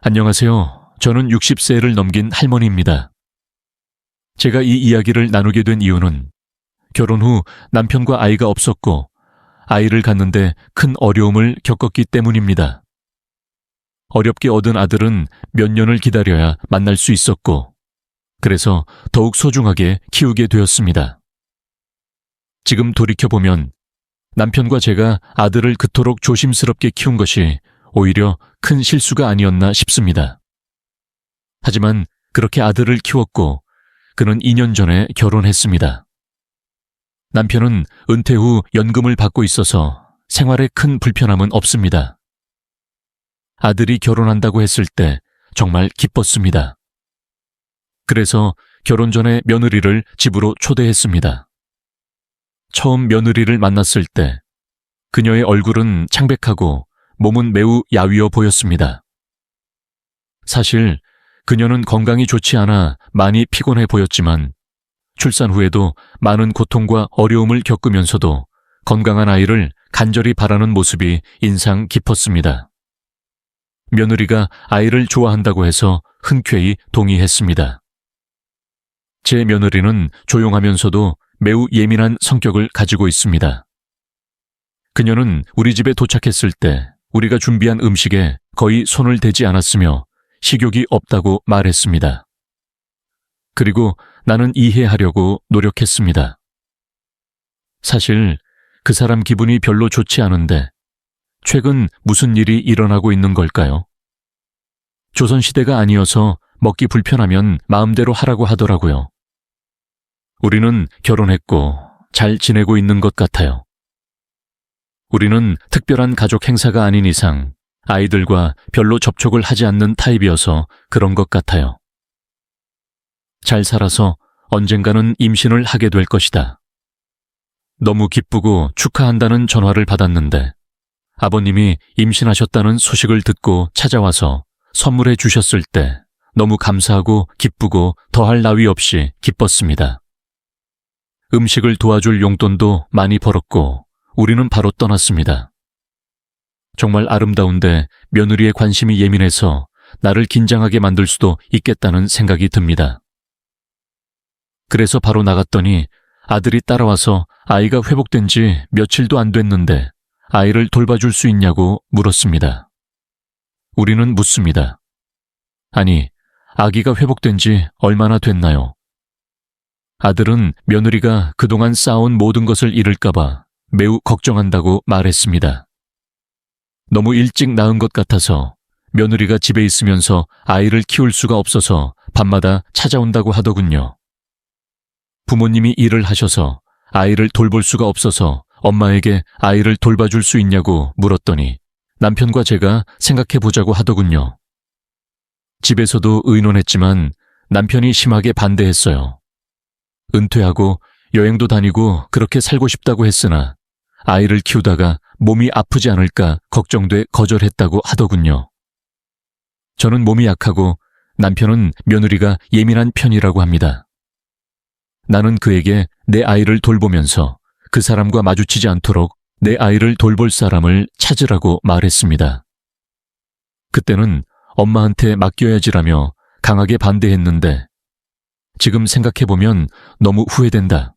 안녕하세요. 저는 60세를 넘긴 할머니입니다. 제가 이 이야기를 나누게 된 이유는 결혼 후 남편과 아이가 없었고 아이를 갖는데 큰 어려움을 겪었기 때문입니다. 어렵게 얻은 아들은 몇 년을 기다려야 만날 수 있었고 그래서 더욱 소중하게 키우게 되었습니다. 지금 돌이켜보면 남편과 제가 아들을 그토록 조심스럽게 키운 것이 오히려 큰 실수가 아니었나 싶습니다. 하지만 그렇게 아들을 키웠고 그는 2년 전에 결혼했습니다. 남편은 은퇴 후 연금을 받고 있어서 생활에 큰 불편함은 없습니다. 아들이 결혼한다고 했을 때 정말 기뻤습니다. 그래서 결혼 전에 며느리를 집으로 초대했습니다. 처음 며느리를 만났을 때 그녀의 얼굴은 창백하고 몸은 매우 야위어 보였습니다. 사실 그녀는 건강이 좋지 않아 많이 피곤해 보였지만 출산 후에도 많은 고통과 어려움을 겪으면서도 건강한 아이를 간절히 바라는 모습이 인상 깊었습니다. 며느리가 아이를 좋아한다고 해서 흔쾌히 동의했습니다. 제 며느리는 조용하면서도 매우 예민한 성격을 가지고 있습니다. 그녀는 우리 집에 도착했을 때 우리가 준비한 음식에 거의 손을 대지 않았으며 식욕이 없다고 말했습니다. 그리고 나는 이해하려고 노력했습니다. 사실 그 사람 기분이 별로 좋지 않은데 최근 무슨 일이 일어나고 있는 걸까요? 조선시대가 아니어서 먹기 불편하면 마음대로 하라고 하더라고요. 우리는 결혼했고 잘 지내고 있는 것 같아요. 우리는 특별한 가족 행사가 아닌 이상 아이들과 별로 접촉을 하지 않는 타입이어서 그런 것 같아요. 잘 살아서 언젠가는 임신을 하게 될 것이다. 너무 기쁘고 축하한다는 전화를 받았는데 아버님이 임신하셨다는 소식을 듣고 찾아와서 선물해 주셨을 때 너무 감사하고 기쁘고 더할 나위 없이 기뻤습니다. 음식을 도와줄 용돈도 많이 벌었고 우리는 바로 떠났습니다. 정말 아름다운데 며느리의 관심이 예민해서 나를 긴장하게 만들 수도 있겠다는 생각이 듭니다. 그래서 바로 나갔더니 아들이 따라와서 아이가 회복된 지 며칠도 안 됐는데 아이를 돌봐줄 수 있냐고 물었습니다. 우리는 묻습니다. 아니, 아기가 회복된 지 얼마나 됐나요? 아들은 며느리가 그동안 쌓아온 모든 것을 잃을까봐 매우 걱정한다고 말했습니다. 너무 일찍 낳은 것 같아서 며느리가 집에 있으면서 아이를 키울 수가 없어서 밤마다 찾아온다고 하더군요. 부모님이 일을 하셔서 아이를 돌볼 수가 없어서 엄마에게 아이를 돌봐줄 수 있냐고 물었더니 남편과 제가 생각해보자고 하더군요. 집에서도 의논했지만 남편이 심하게 반대했어요. 은퇴하고 여행도 다니고 그렇게 살고 싶다고 했으나 아이를 키우다가 몸이 아프지 않을까 걱정돼 거절했다고 하더군요. 저는 몸이 약하고 남편은 며느리가 예민한 편이라고 합니다. 나는 그에게 내 아이를 돌보면서 그 사람과 마주치지 않도록 내 아이를 돌볼 사람을 찾으라고 말했습니다. 그때는 엄마한테 맡겨야지라며 강하게 반대했는데 지금 생각해보면 너무 후회된다.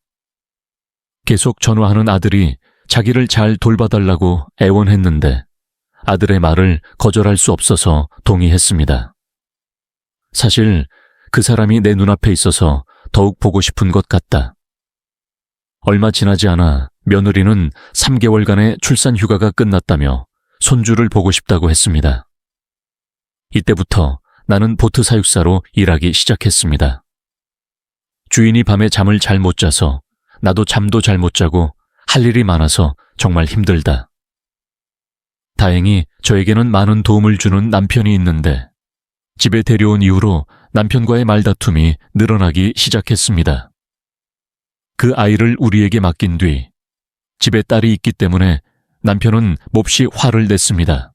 계속 전화하는 아들이 자기를 잘 돌봐달라고 애원했는데 아들의 말을 거절할 수 없어서 동의했습니다. 사실 그 사람이 내 눈앞에 있어서 더욱 보고 싶은 것 같다. 얼마 지나지 않아 며느리는 3개월간의 출산 휴가가 끝났다며 손주를 보고 싶다고 했습니다. 이때부터 나는 보트 사육사로 일하기 시작했습니다. 주인이 밤에 잠을 잘 못 자서 나도 잠도 잘 못 자고 할 일이 많아서 정말 힘들다. 다행히 저에게는 많은 도움을 주는 남편이 있는데 집에 데려온 이후로 남편과의 말다툼이 늘어나기 시작했습니다. 그 아이를 우리에게 맡긴 뒤 집에 딸이 있기 때문에 남편은 몹시 화를 냈습니다.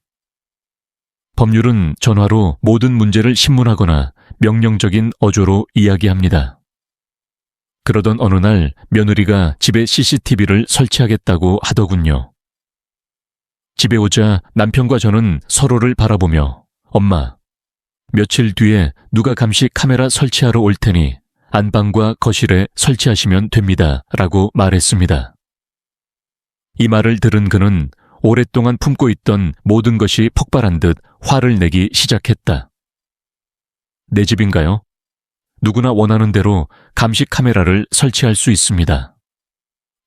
법률은 전화로 모든 문제를 신문하거나 명령적인 어조로 이야기합니다. 그러던 어느 날 며느리가 집에 CCTV를 설치하겠다고 하더군요. 집에 오자 남편과 저는 서로를 바라보며 엄마, 며칠 뒤에 누가 감시 카메라 설치하러 올 테니 안방과 거실에 설치하시면 됩니다. 라고 말했습니다. 이 말을 들은 그는 오랫동안 품고 있던 모든 것이 폭발한 듯 화를 내기 시작했다. 내 집인가요? 누구나 원하는 대로 감시 카메라를 설치할 수 있습니다.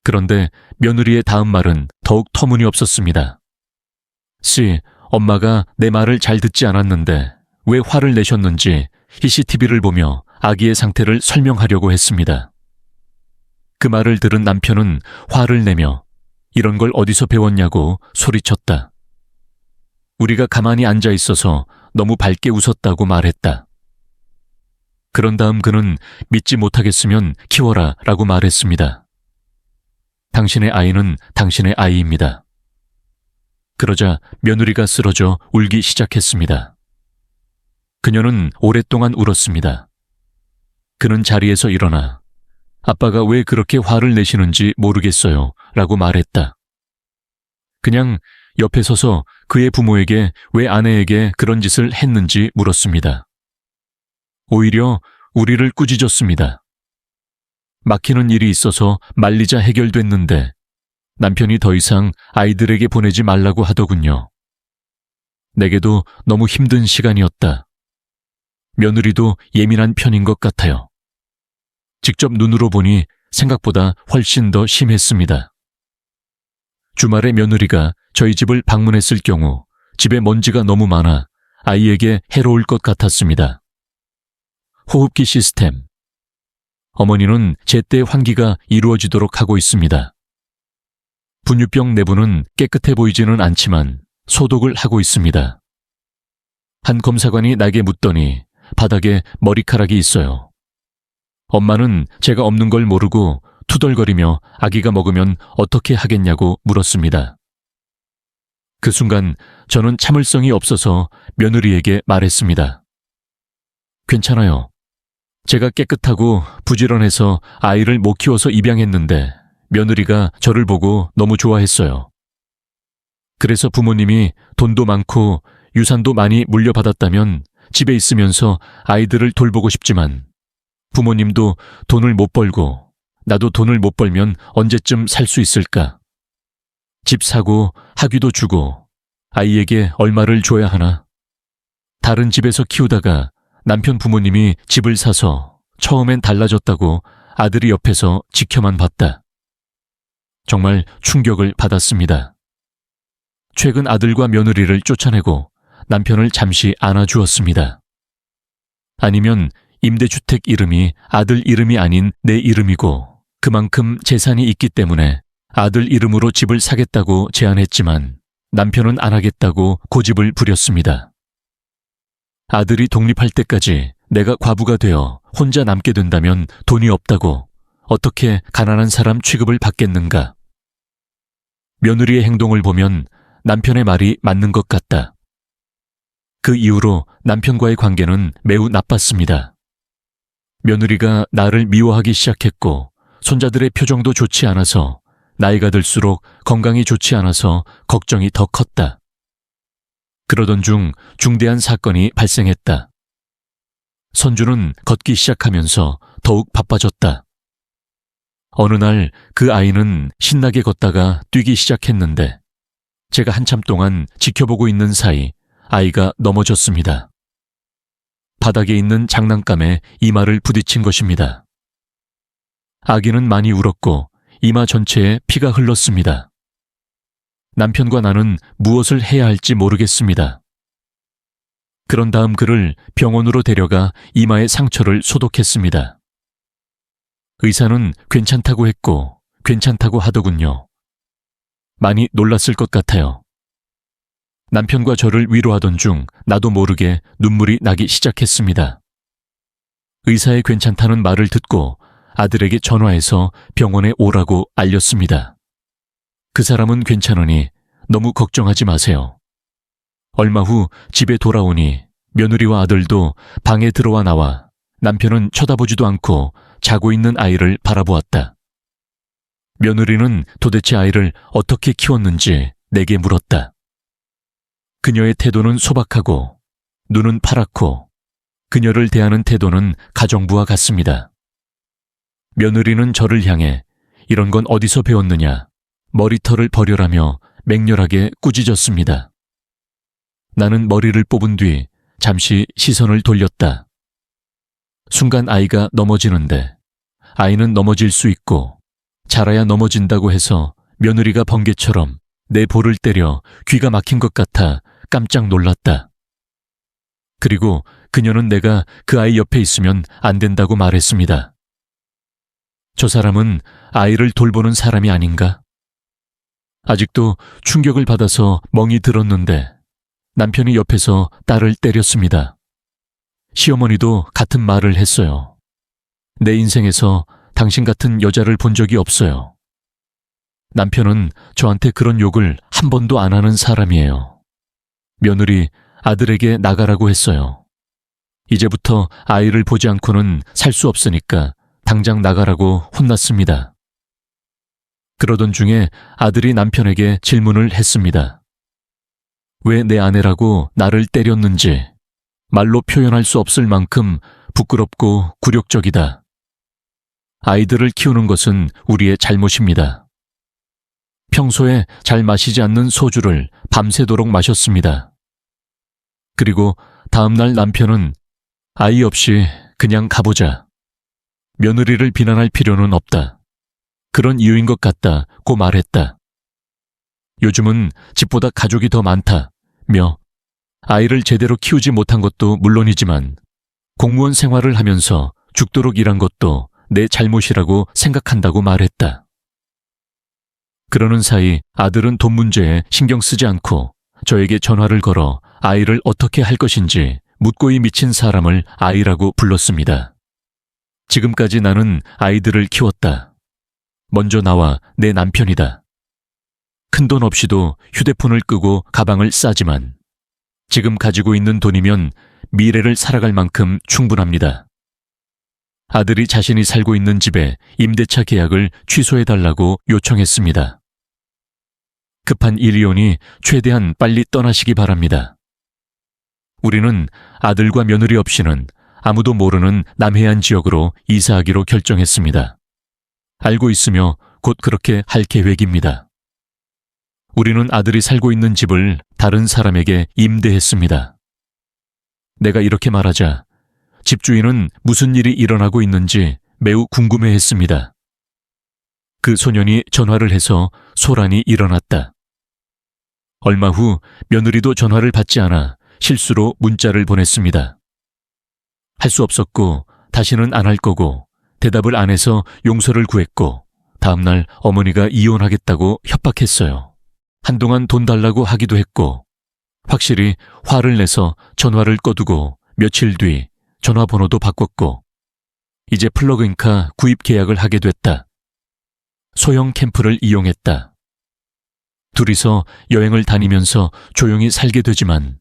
그런데 며느리의 다음 말은 더욱 터무니없었습니다. 씨, 엄마가 내 말을 잘 듣지 않았는데 왜 화를 내셨는지 CCTV를 보며 아기의 상태를 설명하려고 했습니다. 그 말을 들은 남편은 화를 내며 이런 걸 어디서 배웠냐고 소리쳤다. 우리가 가만히 앉아 있어서 너무 밝게 웃었다고 말했다. 그런 다음 그는 믿지 못하겠으면 키워라 라고 말했습니다. 당신의 아이는 당신의 아이입니다. 그러자 며느리가 쓰러져 울기 시작했습니다. 그녀는 오랫동안 울었습니다. 그는 자리에서 일어나 아빠가 왜 그렇게 화를 내시는지 모르겠어요 라고 말했다. 그냥 옆에 서서 그의 부모에게 왜 아내에게 그런 짓을 했는지 물었습니다. 오히려 우리를 꾸짖었습니다. 막히는 일이 있어서 말리자 해결됐는데 남편이 더 이상 아이들에게 보내지 말라고 하더군요. 내게도 너무 힘든 시간이었다. 며느리도 예민한 편인 것 같아요. 직접 눈으로 보니 생각보다 훨씬 더 심했습니다. 주말에 며느리가 저희 집을 방문했을 경우 집에 먼지가 너무 많아 아이에게 해로울 것 같았습니다. 호흡기 시스템. 어머니는 제때 환기가 이루어지도록 하고 있습니다. 분유병 내부는 깨끗해 보이지는 않지만 소독을 하고 있습니다. 한 검사관이 나에게 묻더니 바닥에 머리카락이 있어요. 엄마는 제가 없는 걸 모르고 투덜거리며 아기가 먹으면 어떻게 하겠냐고 물었습니다. 그 순간 저는 참을성이 없어서 며느리에게 말했습니다. 괜찮아요. 제가 깨끗하고 부지런해서 아이를 못 키워서 입양했는데 며느리가 저를 보고 너무 좋아했어요. 그래서 부모님이 돈도 많고 유산도 많이 물려받았다면 집에 있으면서 아이들을 돌보고 싶지만 부모님도 돈을 못 벌고 나도 돈을 못 벌면 언제쯤 살 수 있을까? 집 사고 학위도 주고 아이에게 얼마를 줘야 하나? 다른 집에서 키우다가 남편 부모님이 집을 사서 처음엔 달라졌다고 아들이 옆에서 지켜만 봤다. 정말 충격을 받았습니다. 최근 아들과 며느리를 쫓아내고 남편을 잠시 안아주었습니다. 아니면 임대주택 이름이 아들 이름이 아닌 내 이름이고 그만큼 재산이 있기 때문에 아들 이름으로 집을 사겠다고 제안했지만 남편은 안 하겠다고 고집을 부렸습니다. 아들이 독립할 때까지 내가 과부가 되어 혼자 남게 된다면 돈이 없다고 어떻게 가난한 사람 취급을 받겠는가? 며느리의 행동을 보면 남편의 말이 맞는 것 같다. 그 이후로 남편과의 관계는 매우 나빴습니다. 며느리가 나를 미워하기 시작했고 손자들의 표정도 좋지 않아서 나이가 들수록 건강이 좋지 않아서 걱정이 더 컸다. 그러던 중 중대한 사건이 발생했다. 선주는 걷기 시작하면서 더욱 바빠졌다. 어느 날 그 아이는 신나게 걷다가 뛰기 시작했는데 제가 한참 동안 지켜보고 있는 사이 아이가 넘어졌습니다. 바닥에 있는 장난감에 이마를 부딪힌 것입니다. 아기는 많이 울었고 이마 전체에 피가 흘렀습니다. 남편과 나는 무엇을 해야 할지 모르겠습니다. 그런 다음 그를 병원으로 데려가 이마의 상처를 소독했습니다. 의사는 괜찮다고 했고 괜찮다고 하더군요. 많이 놀랐을 것 같아요. 남편과 저를 위로하던 중 나도 모르게 눈물이 나기 시작했습니다. 의사의 괜찮다는 말을 듣고 아들에게 전화해서 병원에 오라고 알렸습니다. 그 사람은 괜찮으니 너무 걱정하지 마세요. 얼마 후 집에 돌아오니 며느리와 아들도 방에 들어와 나와 남편은 쳐다보지도 않고 자고 있는 아이를 바라보았다. 며느리는 도대체 아이를 어떻게 키웠는지 내게 물었다. 그녀의 태도는 소박하고 눈은 파랗고 그녀를 대하는 태도는 가정부와 같습니다. 며느리는 저를 향해 이런 건 어디서 배웠느냐, 머리털을 버려라며 맹렬하게 꾸짖었습니다. 나는 머리를 뽑은 뒤 잠시 시선을 돌렸다. 순간 아이가 넘어지는데 아이는 넘어질 수 있고 자라야 넘어진다고 해서 며느리가 번개처럼 내 볼을 때려 귀가 막힌 것 같아 깜짝 놀랐다. 그리고 그녀는 내가 그 아이 옆에 있으면 안 된다고 말했습니다. 저 사람은 아이를 돌보는 사람이 아닌가? 아직도 충격을 받아서 멍이 들었는데 남편이 옆에서 딸을 때렸습니다. 시어머니도 같은 말을 했어요. 내 인생에서 당신 같은 여자를 본 적이 없어요. 남편은 저한테 그런 욕을 한 번도 안 하는 사람이에요. 며느리 아들에게 나가라고 했어요. 이제부터 아이를 보지 않고는 살 수 없으니까 당장 나가라고 혼났습니다. 그러던 중에 아들이 남편에게 질문을 했습니다. 왜 내 아내라고 나를 때렸는지 말로 표현할 수 없을 만큼 부끄럽고 굴욕적이다. 아이들을 키우는 것은 우리의 잘못입니다. 평소에 잘 마시지 않는 소주를 밤새도록 마셨습니다. 그리고 다음날 남편은 아이 없이 그냥 가보자. 며느리를 비난할 필요는 없다. 그런 이유인 것 같다고 말했다. 요즘은 집보다 가족이 더 많다며 아이를 제대로 키우지 못한 것도 물론이지만 공무원 생활을 하면서 죽도록 일한 것도 내 잘못이라고 생각한다고 말했다. 그러는 사이 아들은 돈 문제에 신경 쓰지 않고 저에게 전화를 걸어 아이를 어떻게 할 것인지 묻고이 미친 사람을 아이라고 불렀습니다. 지금까지 나는 아이들을 키웠다. 먼저 나와 내 남편이다. 큰돈 없이도 휴대폰을 끄고 가방을 싸지만 지금 가지고 있는 돈이면 미래를 살아갈 만큼 충분합니다. 아들이 자신이 살고 있는 집에 임대차 계약을 취소해달라고 요청했습니다. 급한 일이오니 최대한 빨리 떠나시기 바랍니다. 우리는 아들과 며느리 없이는 아무도 모르는 남해안 지역으로 이사하기로 결정했습니다. 알고 있으며 곧 그렇게 할 계획입니다. 우리는 아들이 살고 있는 집을 다른 사람에게 임대했습니다. 내가 이렇게 말하자 집주인은 무슨 일이 일어나고 있는지 매우 궁금해했습니다. 그 소년이 전화를 해서 소란이 일어났다. 얼마 후 며느리도 전화를 받지 않아 실수로 문자를 보냈습니다. 할 수 없었고 다시는 안 할 거고 대답을 안 해서 용서를 구했고 다음날 어머니가 이혼하겠다고 협박했어요. 한동안 돈 달라고 하기도 했고 확실히 화를 내서 전화를 꺼두고 며칠 뒤 전화번호도 바꿨고 이제 플러그인카 구입 계약을 하게 됐다. 소형 캠프를 이용했다. 둘이서 여행을 다니면서 조용히 살게 되지만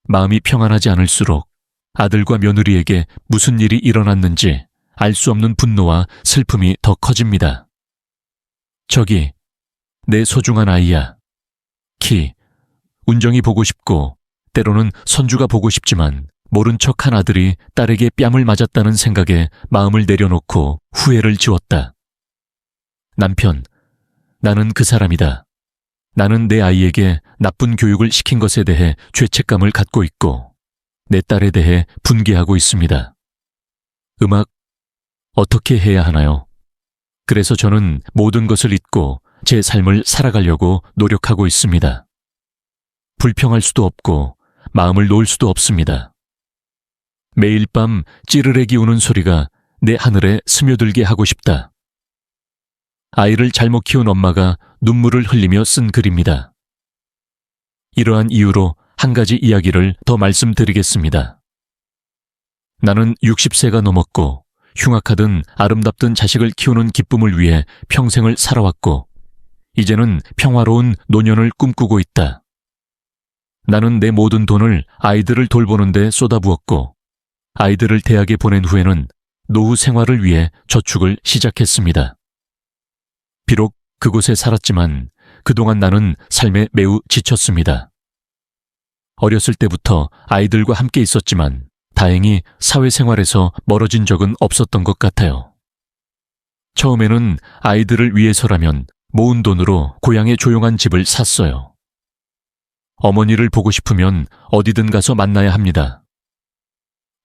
마음이 평안하지 않을수록 아들과 며느리에게 무슨 일이 일어났는지 알 수 없는 분노와 슬픔이 더 커집니다. 저기, 내 소중한 아이야. 키, 운정이 보고 싶고 때로는 선주가 보고 싶지만 모른 척한 아들이 딸에게 뺨을 맞았다는 생각에 마음을 내려놓고 후회를 지웠다. 남편, 나는 그 사람이다. 나는 내 아이에게 나쁜 교육을 시킨 것에 대해 죄책감을 갖고 있고 내 딸에 대해 분개하고 있습니다. 음악, 어떻게 해야 하나요? 그래서 저는 모든 것을 잊고 제 삶을 살아가려고 노력하고 있습니다. 불평할 수도 없고 마음을 놓을 수도 없습니다. 매일 밤 찌르레기 우는 소리가 내 하늘에 스며들게 하고 싶다. 아이를 잘못 키운 엄마가 눈물을 흘리며 쓴 글입니다. 이러한 이유로 한 가지 이야기를 더 말씀드리겠습니다. 나는 60세가 넘었고 흉악하든 아름답든 자식을 키우는 기쁨을 위해 평생을 살아왔고 이제는 평화로운 노년을 꿈꾸고 있다. 나는 내 모든 돈을 아이들을 돌보는 데 쏟아부었고 아이들을 대학에 보낸 후에는 노후 생활을 위해 저축을 시작했습니다. 비록 그곳에 살았지만 그동안 나는 삶에 매우 지쳤습니다. 어렸을 때부터 아이들과 함께 있었지만 다행히 사회생활에서 멀어진 적은 없었던 것 같아요. 처음에는 아이들을 위해서라면 모은 돈으로 고향에 조용한 집을 샀어요. 어머니를 보고 싶으면 어디든 가서 만나야 합니다.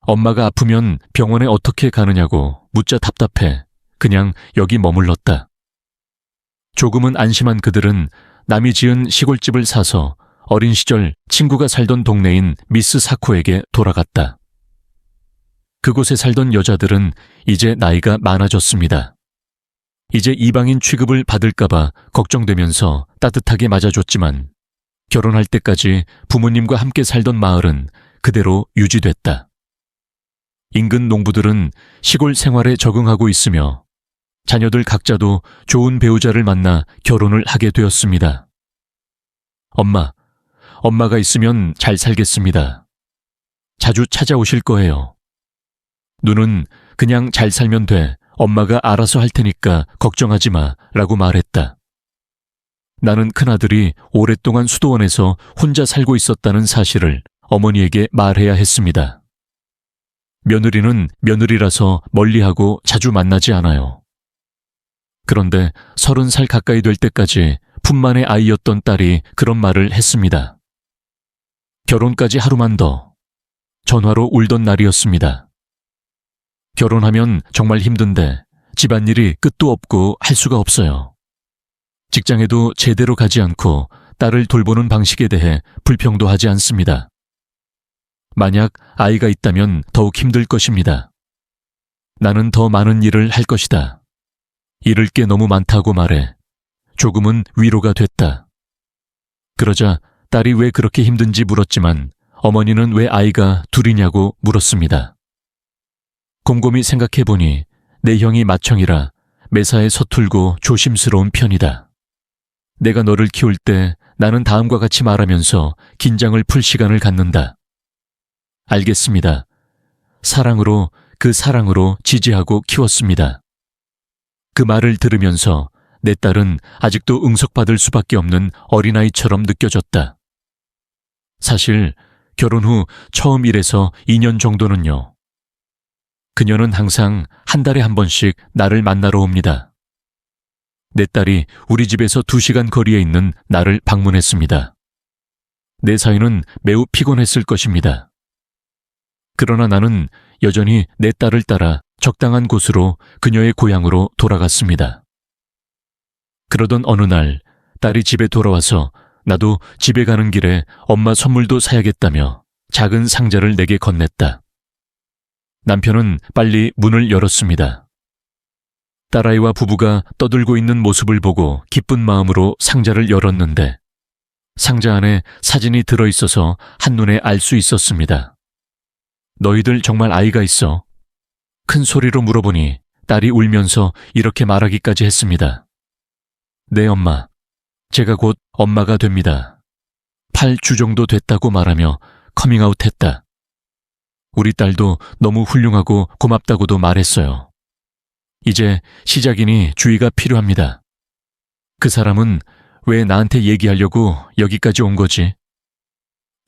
엄마가 아프면 병원에 어떻게 가느냐고 묻자 답답해 그냥 여기 머물렀다. 조금은 안심한 그들은 남이 지은 시골집을 사서 어린 시절 친구가 살던 동네인 미스 사코에게 돌아갔다. 그곳에 살던 여자들은 이제 나이가 많아졌습니다. 이제 이방인 취급을 받을까봐 걱정되면서 따뜻하게 맞아줬지만 결혼할 때까지 부모님과 함께 살던 마을은 그대로 유지됐다. 인근 농부들은 시골 생활에 적응하고 있으며 자녀들 각자도 좋은 배우자를 만나 결혼을 하게 되었습니다. 엄마가 있으면 잘 살겠습니다. 자주 찾아오실 거예요. 누는 그냥 잘 살면 돼. 엄마가 알아서 할 테니까 걱정하지 마 라고 말했다. 나는 큰아들이 오랫동안 수도원에서 혼자 살고 있었다는 사실을 어머니에게 말해야 했습니다. 며느리는 며느리라서 멀리하고 자주 만나지 않아요. 그런데 30살 가까이 될 때까지 품만의 아이였던 딸이 그런 말을 했습니다. 결혼까지 하루만 더. 전화로 울던 날이었습니다. 결혼하면 정말 힘든데 집안일이 끝도 없고 할 수가 없어요. 직장에도 제대로 가지 않고 딸을 돌보는 방식에 대해 불평도 하지 않습니다. 만약 아이가 있다면 더욱 힘들 것입니다. 나는 더 많은 일을 할 것이다. 잃을 게 너무 많다고 말해 조금은 위로가 됐다. 그러자 딸이 왜 그렇게 힘든지 물었지만 어머니는 왜 아이가 둘이냐고 물었습니다. 곰곰이 생각해보니 내 형이 맏형이라 매사에 서툴고 조심스러운 편이다. 내가 너를 키울 때 나는 다음과 같이 말하면서 긴장을 풀 시간을 갖는다. 알겠습니다. 사랑으로 그 사랑으로 지지하고 키웠습니다. 그 말을 들으면서 내 딸은 아직도 응석받을 수밖에 없는 어린아이처럼 느껴졌다. 사실 결혼 후 처음 일에서 2년 정도는요. 그녀는 항상 한 달에 한 번씩 나를 만나러 옵니다. 내 딸이 우리 집에서 2시간 거리에 있는 나를 방문했습니다. 내 사위는 매우 피곤했을 것입니다. 그러나 나는 여전히 내 딸을 따라 적당한 곳으로 그녀의 고향으로 돌아갔습니다. 그러던 어느 날 딸이 집에 돌아와서 나도 집에 가는 길에 엄마 선물도 사야겠다며 작은 상자를 내게 건넸다. 남편은 빨리 문을 열었습니다. 딸아이와 부부가 떠들고 있는 모습을 보고 기쁜 마음으로 상자를 열었는데 상자 안에 사진이 들어있어서 한눈에 알 수 있었습니다. 너희들 정말 아이가 있어? 큰 소리로 물어보니 딸이 울면서 이렇게 말하기까지 했습니다. 네, 엄마. 제가 곧 엄마가 됩니다. 8주 정도 됐다고 말하며 커밍아웃했다. 우리 딸도 너무 훌륭하고 고맙다고도 말했어요. 이제 시작이니 주의가 필요합니다. 그 사람은 왜 나한테 얘기하려고 여기까지 온 거지?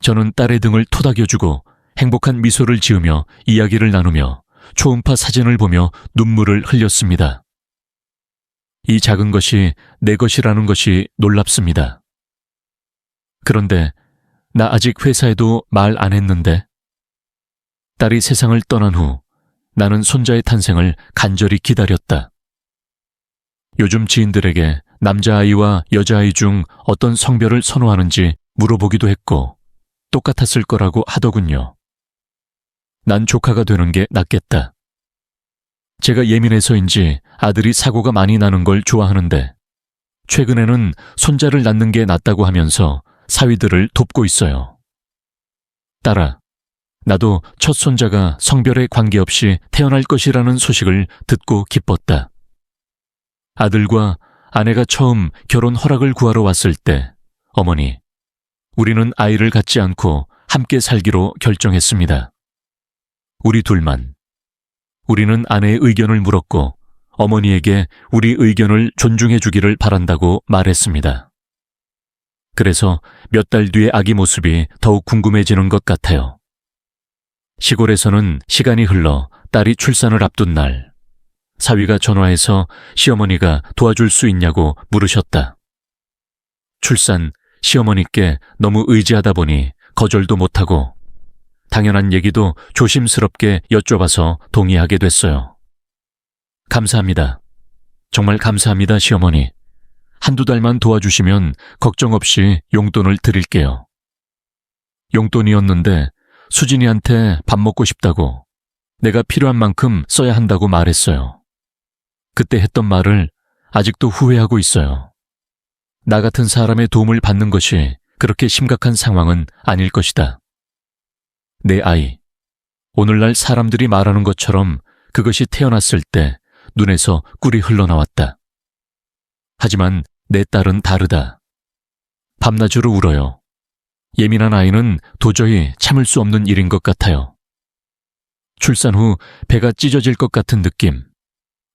저는 딸의 등을 토닥여주고 행복한 미소를 지으며 이야기를 나누며 초음파 사진을 보며 눈물을 흘렸습니다. 이 작은 것이 내 것이라는 것이 놀랍습니다. 그런데 나 아직 회사에도 말 안 했는데 딸이 세상을 떠난 후 나는 손자의 탄생을 간절히 기다렸다. 요즘 지인들에게 남자아이와 여자아이 중 어떤 성별을 선호하는지 물어보기도 했고 똑같았을 거라고 하더군요. 난 조카가 되는 게 낫겠다. 제가 예민해서인지 아들이 사고가 많이 나는 걸 좋아하는데 최근에는 손자를 낳는 게 낫다고 하면서 사위들을 돕고 있어요. 딸아, 나도 첫 손자가 성별에 관계없이 태어날 것이라는 소식을 듣고 기뻤다. 아들과 아내가 처음 결혼 허락을 구하러 왔을 때 어머니, 우리는 아이를 갖지 않고 함께 살기로 결정했습니다. 우리 둘만. 우리는 아내의 의견을 물었고 어머니에게 우리 의견을 존중해 주기를 바란다고 말했습니다. 그래서 몇 달 뒤의 아기 모습이 더욱 궁금해지는 것 같아요. 시골에서는 시간이 흘러 딸이 출산을 앞둔 날, 사위가 전화해서 시어머니가 도와줄 수 있냐고 물으셨다. 출산, 시어머니께 너무 의지하다 보니 거절도 못하고 당연한 얘기도 조심스럽게 여쭤봐서 동의하게 됐어요. 감사합니다. 정말 감사합니다, 시어머니. 한두 달만 도와주시면 걱정 없이 용돈을 드릴게요. 용돈이었는데 수진이한테 밥 먹고 싶다고 내가 필요한 만큼 써야 한다고 말했어요. 그때 했던 말을 아직도 후회하고 있어요. 나 같은 사람의 도움을 받는 것이 그렇게 심각한 상황은 아닐 것이다. 내 아이, 오늘날 사람들이 말하는 것처럼 그것이 태어났을 때 눈에서 꿀이 흘러나왔다. 하지만 내 딸은 다르다. 밤낮으로 울어요. 예민한 아이는 도저히 참을 수 없는 일인 것 같아요. 출산 후 배가 찢어질 것 같은 느낌.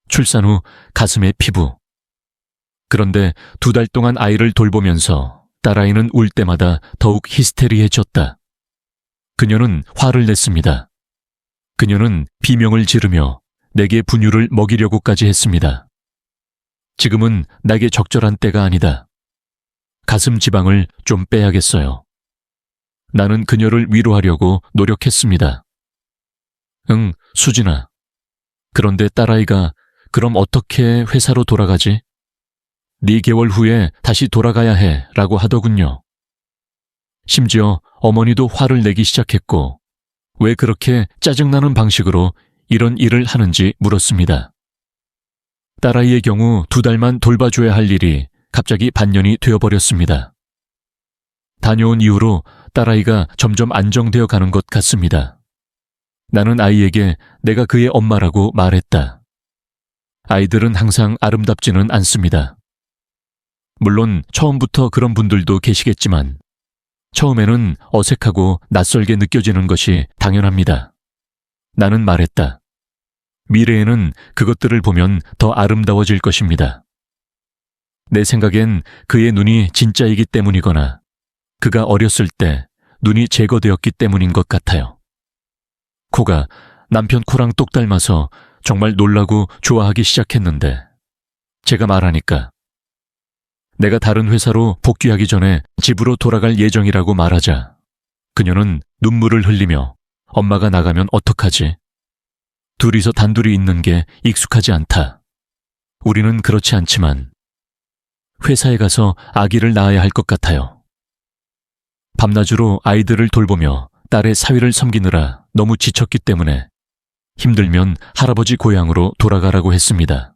출산 후 가슴의 피부. 그런데 2달 동안 아이를 돌보면서 딸아이는 울 때마다 더욱 히스테리해졌다. 그녀는 화를 냈습니다. 그녀는 비명을 지르며 내게 분유를 먹이려고까지 했습니다. 지금은 나에게 적절한 때가 아니다. 가슴 지방을 좀 빼야겠어요. 나는 그녀를 위로하려고 노력했습니다. 응, 수진아. 그런데 딸아이가 그럼 어떻게 회사로 돌아가지? 4개월 후에 다시 돌아가야 해 라고 하더군요. 심지어 어머니도 화를 내기 시작했고 왜 그렇게 짜증나는 방식으로 이런 일을 하는지 물었습니다. 딸아이의 경우 2달만 돌봐줘야 할 일이 갑자기 반년이 되어버렸습니다. 다녀온 이후로 딸아이가 점점 안정되어 가는 것 같습니다. 나는 아이에게 내가 그의 엄마라고 말했다. 아이들은 항상 아름답지는 않습니다. 물론 처음부터 그런 분들도 계시겠지만 처음에는 어색하고 낯설게 느껴지는 것이 당연합니다. 나는 말했다. 미래에는 그것들을 보면 더 아름다워질 것입니다. 내 생각엔 그의 눈이 진짜이기 때문이거나 그가 어렸을 때 눈이 제거되었기 때문인 것 같아요. 코가 남편 코랑 똑 닮아서 정말 놀라고 좋아하기 시작했는데 제가 말하니까 내가 다른 회사로 복귀하기 전에 집으로 돌아갈 예정이라고 말하자 그녀는 눈물을 흘리며 엄마가 나가면 어떡하지? 둘이서 단둘이 있는 게 익숙하지 않다. 우리는 그렇지 않지만 회사에 가서 아기를 낳아야 할 것 같아요. 밤낮으로 아이들을 돌보며 딸의 사위를 섬기느라 너무 지쳤기 때문에 힘들면 할아버지 고향으로 돌아가라고 했습니다.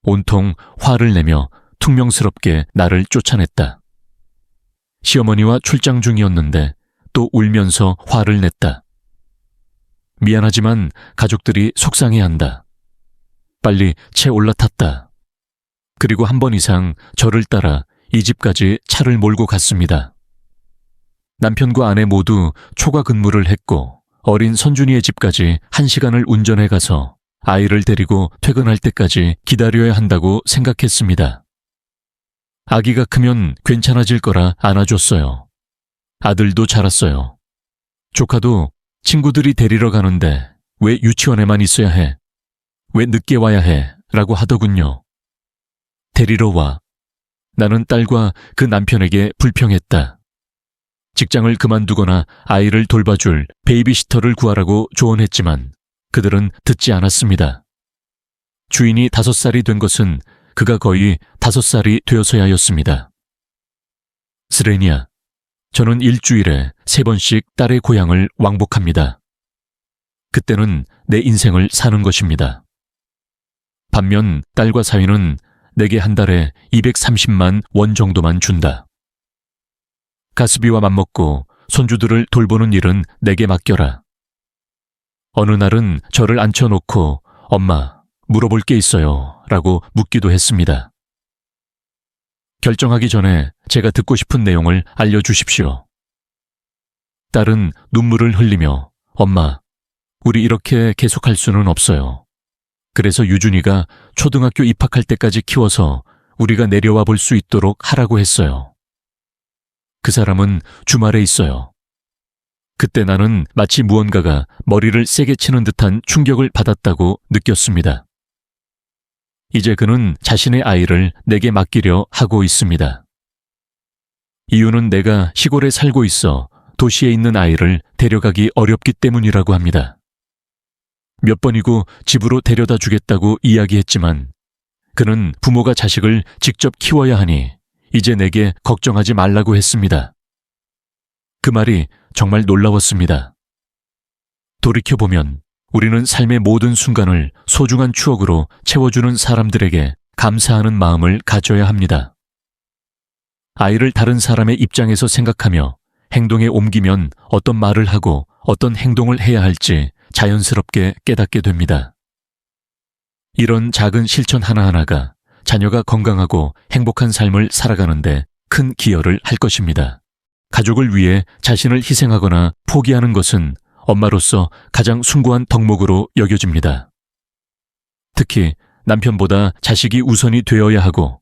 온통 화를 내며 퉁명스럽게 나를 쫓아냈다. 시어머니와 출장 중이었는데 또 울면서 화를 냈다. 미안하지만 가족들이 속상해한다. 빨리 채 올라탔다. 그리고 한 번 이상 저를 따라 이 집까지 차를 몰고 갔습니다. 남편과 아내 모두 초과 근무를 했고 어린 선준이의 집까지 1시간을 운전해 가서 아이를 데리고 퇴근할 때까지 기다려야 한다고 생각했습니다. 아기가 크면 괜찮아질 거라 안아줬어요. 아들도 자랐어요. 조카도 친구들이 데리러 가는데 왜 유치원에만 있어야 해? 왜 늦게 와야 해? 라고 하더군요. 데리러 와. 나는 딸과 그 남편에게 불평했다. 직장을 그만두거나 아이를 돌봐줄 베이비시터를 구하라고 조언했지만 그들은 듣지 않았습니다. 주인이 5살이 된 것은 그가 거의 5살이 되어서야였습니다. 스레니아, 저는 일주일에 3번씩 딸의 고향을 왕복합니다. 그때는 내 인생을 사는 것입니다. 반면 딸과 사위는 내게 한 달에 230만 원 정도만 준다. 가스비와 맞먹고 손주들을 돌보는 일은 내게 맡겨라. 어느 날은 저를 앉혀놓고 엄마, 물어볼 게 있어요 라고 묻기도 했습니다. 결정하기 전에 제가 듣고 싶은 내용을 알려주십시오. 딸은 눈물을 흘리며 엄마, 우리 이렇게 계속할 수는 없어요. 그래서 유준이가 초등학교 입학할 때까지 키워서 우리가 내려와 볼 수 있도록 하라고 했어요. 그 사람은 주말에 있어요. 그때 나는 마치 무언가가 머리를 세게 치는 듯한 충격을 받았다고 느꼈습니다. 이제 그는 자신의 아이를 내게 맡기려 하고 있습니다. 이유는 내가 시골에 살고 있어 도시에 있는 아이를 데려가기 어렵기 때문이라고 합니다. 몇 번이고 집으로 데려다 주겠다고 이야기했지만 그는 부모가 자식을 직접 키워야 하니 이제 내게 걱정하지 말라고 했습니다. 그 말이 정말 놀라웠습니다. 돌이켜보면 우리는 삶의 모든 순간을 소중한 추억으로 채워주는 사람들에게 감사하는 마음을 가져야 합니다. 아이를 다른 사람의 입장에서 생각하며 행동에 옮기면 어떤 말을 하고 어떤 행동을 해야 할지 자연스럽게 깨닫게 됩니다. 이런 작은 실천 하나하나가 자녀가 건강하고 행복한 삶을 살아가는데 큰 기여를 할 것입니다. 가족을 위해 자신을 희생하거나 포기하는 것은 엄마로서 가장 숭고한 덕목으로 여겨집니다. 특히 남편보다 자식이 우선이 되어야 하고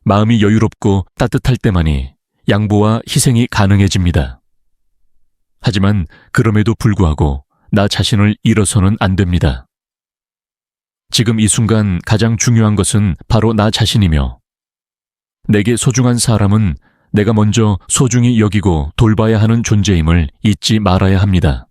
마음이 여유롭고 따뜻할 때만이 양보와 희생이 가능해집니다. 하지만 그럼에도 불구하고 나 자신을 잃어서는 안 됩니다. 지금 이 순간 가장 중요한 것은 바로 나 자신이며 내게 소중한 사람은 내가 먼저 소중히 여기고 돌봐야 하는 존재임을 잊지 말아야 합니다.